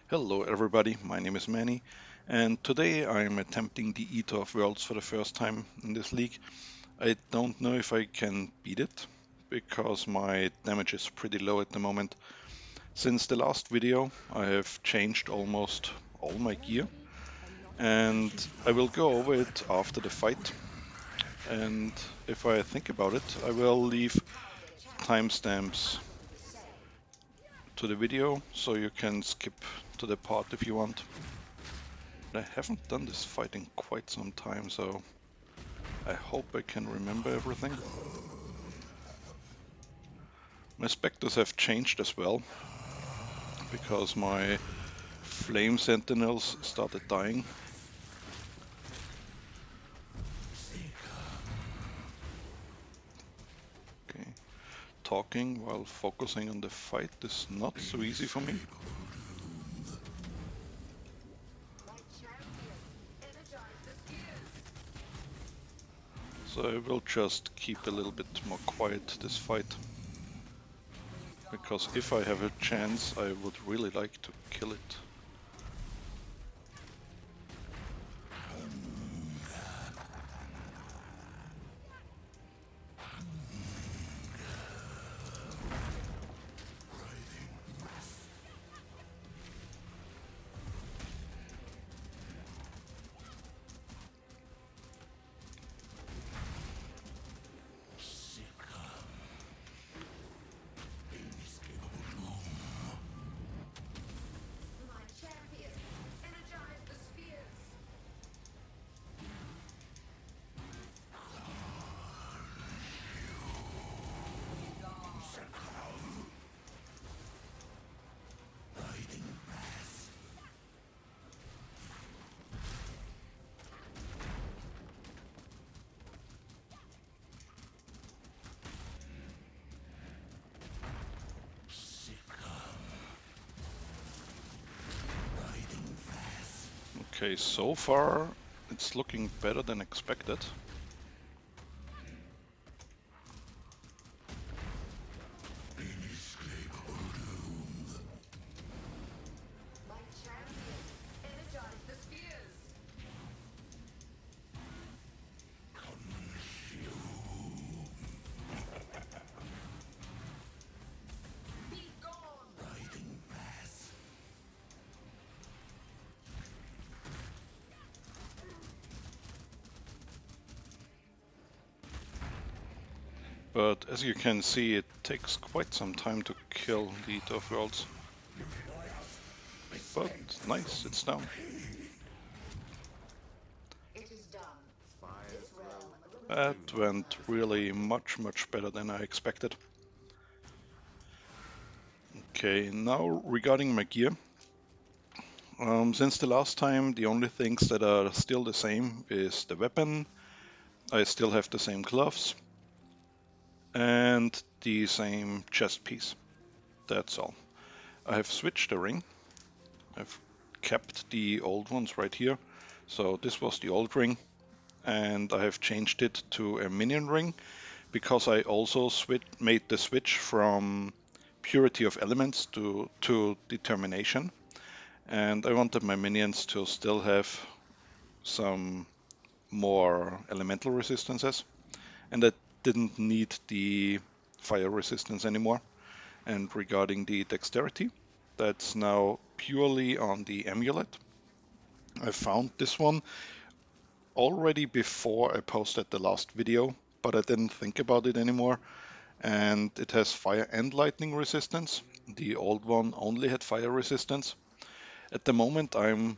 Hello everybody, my name is Manny, and today I'm attempting the Eater of Worlds for the first time in this league. I don't know if I can beat it, because my damage is pretty low at the moment. Since the last video I have changed almost all my gear, and I will go over it after the fight. And if I think about it, I will leave timestamps to the video, so you can skip to the part if you want. I haven't done this fight in quite some time, so I hope I can remember everything. My specters have changed as well, because my flame sentinels started dying. Okay. Talking while focusing on the fight is not so easy for me. So I will just keep a little bit more quiet this fight, because if I have a chance I would really like to kill it. Okay, so far it's looking better than expected. But as you can see, it takes quite some time to kill the Eater of Worlds. But nice, it's down. That went really much better than I expected. Okay, now regarding my gear. Since the last time, the only things that are still the same is the weapon. I still have the same gloves and the same chest piece. That's all. I have switched the ring. I've kept the old ones right here. So this was the old ring, and I have changed it to a minion ring, because I also made the switch from purity of elements to determination, and I wanted my minions to still have some more elemental resistances, and I didn't need the fire resistance anymore. And regarding the dexterity, that's now purely on the amulet. I found this one already before I posted the last video, but I didn't think about it anymore. And it has fire and lightning resistance. The old one only had fire resistance. At the moment I'm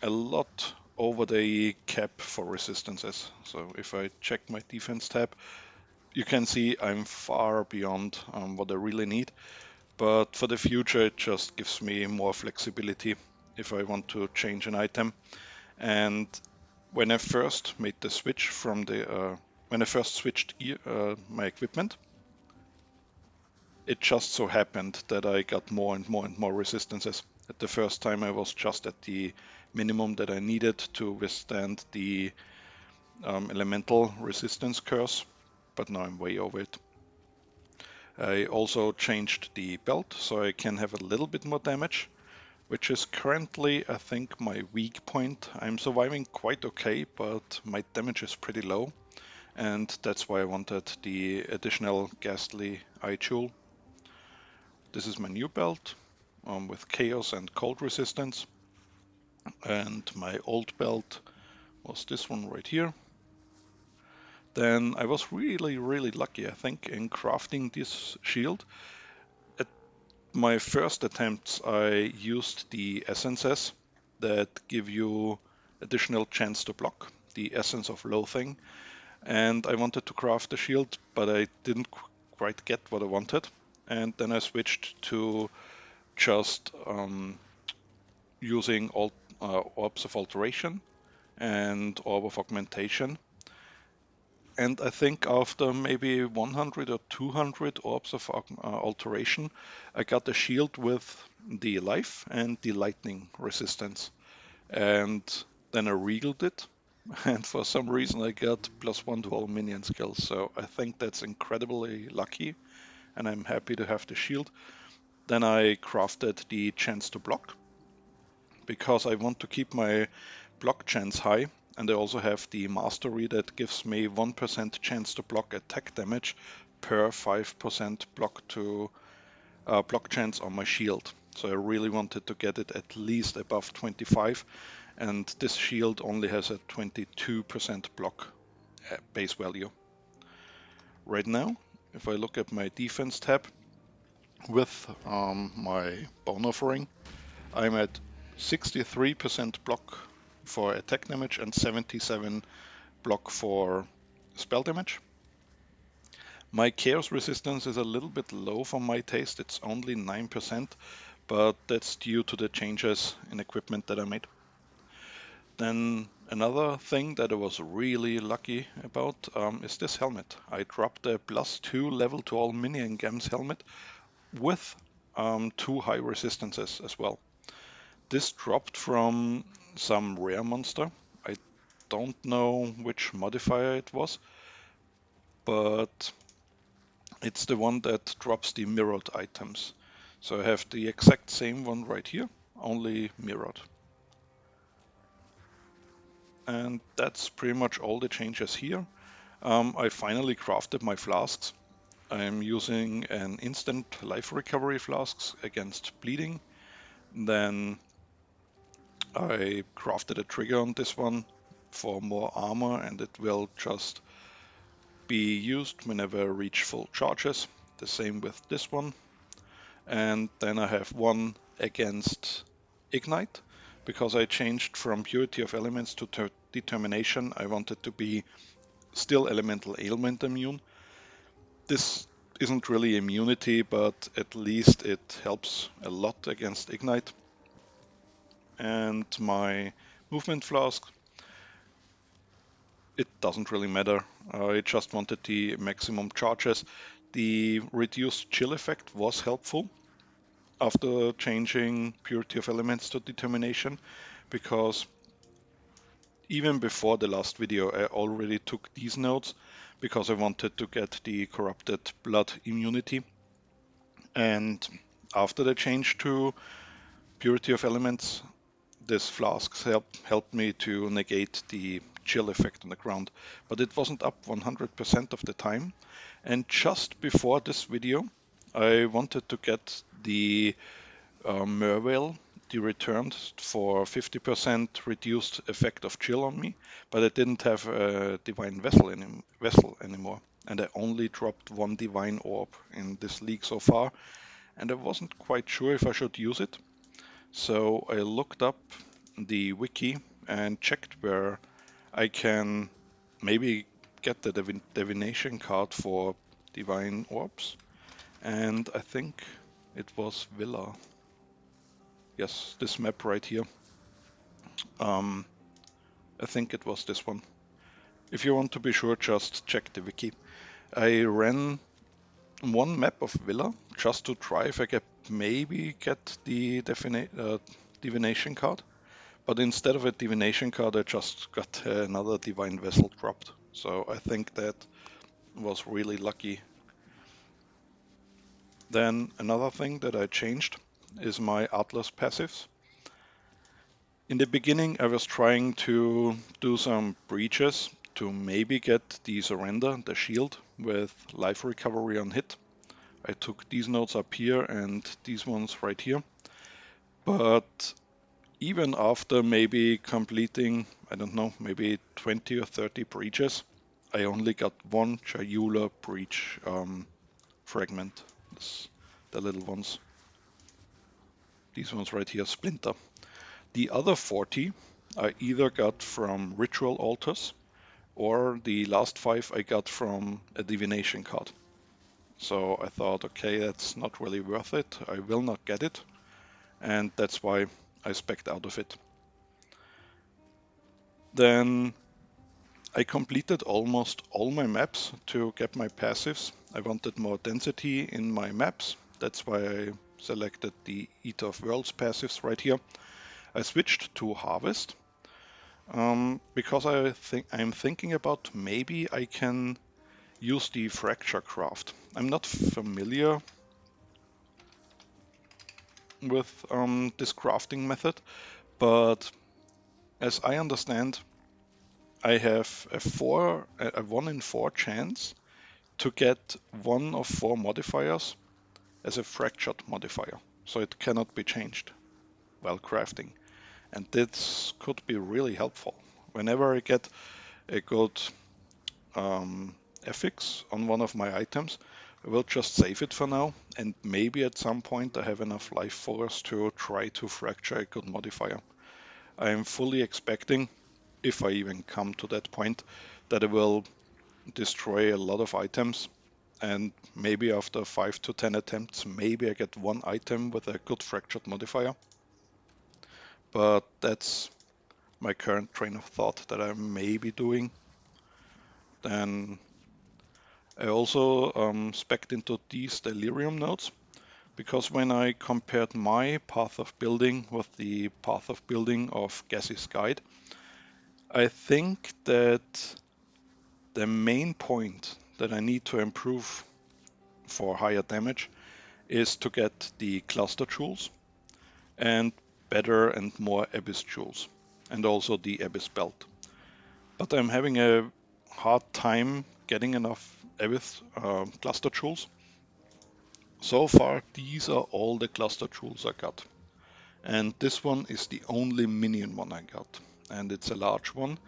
a lot over the cap for resistances. So if I check my defense tab, you can see I'm far beyond what I really need. But for the future it just gives me more flexibility if I want to change an item. And when I first made the switch from when I first switched my equipment, it just so happened that I got more and more resistances. At the first time I was just at the minimum that I needed to withstand the elemental resistance curse, but now I'm way over it. I also changed the belt so I can have a little bit more damage, which is currently, I think, my weak point. I'm surviving quite okay, but my damage is pretty low, and that's why I wanted the additional ghastly eye jewel. This is my new belt with chaos and cold resistance, and my old belt was this one right here. Then I was really lucky, I think, in crafting this shield. At my first attempts, I used the essences that give you additional chance to block, the Essence of Loathing, and I wanted to craft the shield, but I didn't quite get what I wanted, and then I switched to just using Orbs of Alteration and Orb of Augmentation. And I think after maybe 100 or 200 Orbs of Alteration, I got a shield with the life and the lightning resistance. And then I regaled it, and for some reason I got +1 to all minion skills. So I think that's incredibly lucky, and I'm happy to have the shield. Then I crafted the chance to block, because I want to keep my block chance high, and I also have the mastery that gives me 1% chance to block attack damage per 5% block chance on my shield. So I really wanted to get it at least above 25, and this shield only has a 22% block base value. Right now, if I look at my defense tab with my bone offering, I'm at 63% block for attack damage and 77 block for spell damage. My chaos resistance is a little bit low for my taste, it's only 9%, but that's due to the changes in equipment that I made. Then another thing that I was really lucky about is this helmet. I dropped a +2 level to all minion gems helmet with 2 high resistances as well. This dropped from some rare monster. I don't know which modifier it was, but it's the one that drops the mirrored items. So I have the exact same one right here, only mirrored. And that's pretty much all the changes here. I finally crafted my flasks. I'm using an instant life recovery flasks against bleeding. Then I crafted a trigger on this one for more armor, and it will just be used whenever I reach full charges. The same with this one. And then I have one against Ignite, because I changed from Purity of Elements to Determination. I wanted to be still Elemental Ailment immune. This isn't really immunity, but at least it helps a lot against Ignite. And my movement flask, it doesn't really matter. I just wanted the maximum charges. The reduced chill effect was helpful after changing Purity of Elements to Determination, because even before the last video I already took these notes because I wanted to get the corrupted blood immunity. And after the change to Purity of Elements, this flasks helped me to negate the chill effect on the ground, but it wasn't up 100% of the time. And just before this video, I wanted to get the Merveil, the returned, for 50% reduced effect of chill on me, but I didn't have a divine vessel anymore, and I only dropped 1 divine orb in this league so far, and I wasn't quite sure if I should use it. So I looked up the wiki and checked where I can maybe get the divination card for divine orbs, and I think it was Villa. Yes, this map right here. I think it was this one. If you want to be sure, just check the wiki. I ran one map of Villa just to try if I could maybe get the divination card. But instead of a divination card, I just got another divine vessel dropped. So I think that was really lucky. Then another thing that I changed is my Atlas passives. In the beginning, I was trying to do some breaches to maybe get the surrender, the shield, with life recovery on hit. I took these nodes up here and these ones right here. But even after maybe completing, I don't know, maybe 20 or 30 breaches, I only got one Chayula breach fragment. The little ones. These ones right here, splinter. The other 40 I either got from ritual altars or the last 5 I got from a divination card. So I thought, okay, that's not really worth it. I will not get it. And that's why I spec'd out of it. Then I completed almost all my maps to get my passives. I wanted more density in my maps. That's why I selected the Eater of Worlds passives right here. I switched to Harvest because I'm thinking about maybe I can use the Fracture Craft. I'm not familiar with this crafting method, but as I understand, I have a 1 in 4 chance to get one of 4 modifiers as a fractured modifier, so it cannot be changed while crafting. And this could be really helpful. Whenever I get a good affix on one of my items, I will just save it for now, and maybe at some point I have enough life force to try to fracture a good modifier. I am fully expecting, if I even come to that point, that I will destroy a lot of items, and maybe after 5 to 10 attempts, maybe I get one item with a good fractured modifier. But that's my current train of thought that I may be doing. Then I also spec'd into these delirium nodes, because when I compared my path of building with the path of building of Gass's Guide, I think that the main point that I need to improve for higher damage is to get the cluster jewels and better and more abyss jewels, and also the abyss belt. But I'm having a hard time getting enough abyss cluster jewels. So far, these are all the cluster jewels I got. And this one is the only minion one I got. And it's a large one,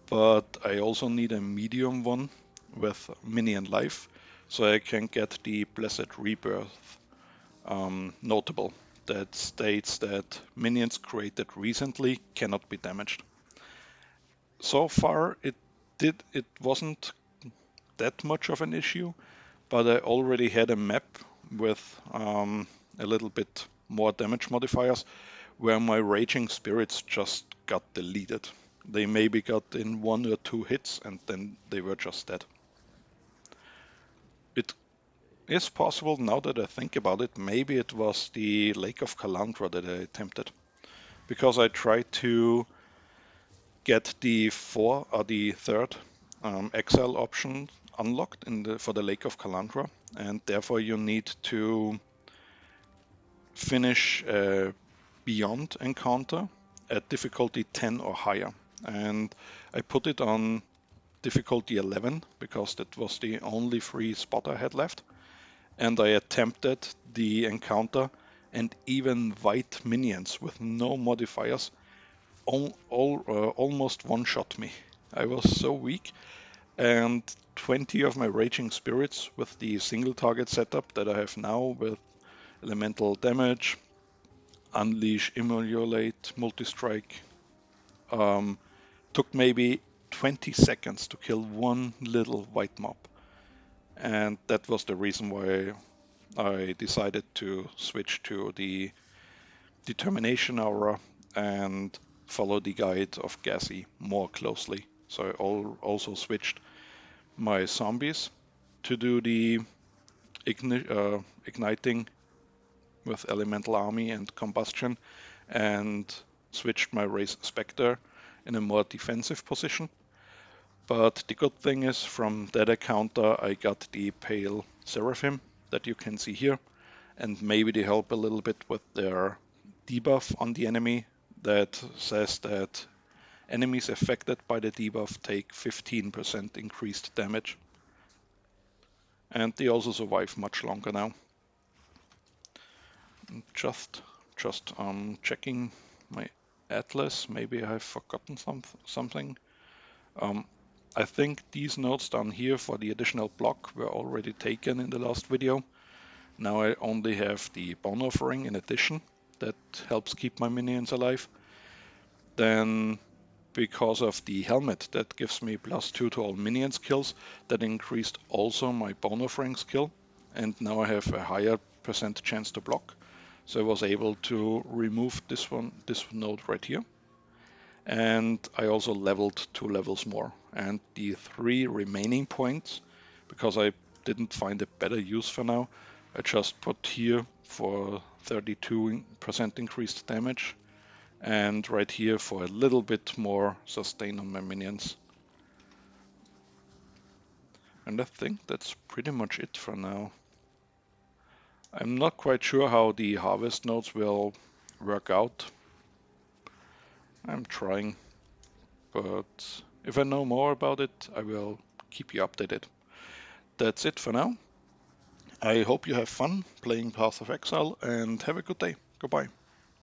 but I also need a medium one with minion life, so I can get the Blessed Rebirth notable that states that minions created recently cannot be damaged. So far, it wasn't that much of an issue, but I already had a map with a little bit more damage modifiers where my Raging Spirits just got deleted. They maybe got in 1 or 2 hits and then they were just dead. It is possible, now that I think about it, maybe it was the Lake of Kalandra that I attempted, because I tried to get the third Exile option unlocked for the Lake of Kalandra, and therefore you need to finish a Beyond encounter at difficulty 10 or higher. And I put it on difficulty 11 because that was the only free spot I had left. And I attempted the encounter, and even white minions with no modifiers almost one-shot me. I was so weak, and 20 of my Raging Spirits with the single target setup that I have now with elemental damage, Unleash, Immolate, Multi-Strike, took maybe 20 seconds to kill one little white mob. And that was the reason why I decided to switch to the Determination Aura and follow the guide of Gassy more closely. So I also switched my zombies to do the igniting with Elemental Army and Combustion, and switched my Race Spectre in a more defensive position. But the good thing is, from that encounter I got the Pale Seraphim that you can see here, and maybe they help a little bit with their debuff on the enemy. that says that enemies affected by the debuff take 15% increased damage. And they also survive much longer now. Just checking my atlas. Maybe I have forgotten something. I think these nodes down here for the additional block were already taken in the last video. Now I only have the bone offering in addition. That helps keep my minions alive. Then because of the helmet that gives me +2 to all minion skills, that increased also my bone offering skill. And now I have a higher % chance to block. So I was able to remove this node right here. And I also leveled 2 levels more. And the 3 remaining points, because I didn't find a better use for now, I just put here for 32% increased damage, and right here for a little bit more sustain on my minions. And I think that's pretty much it for now. I'm not quite sure how the harvest nodes will work out. I'm trying, but if I know more about it, I will keep you updated. That's it for now. I hope you have fun playing Path of Exile and have a good day. Goodbye.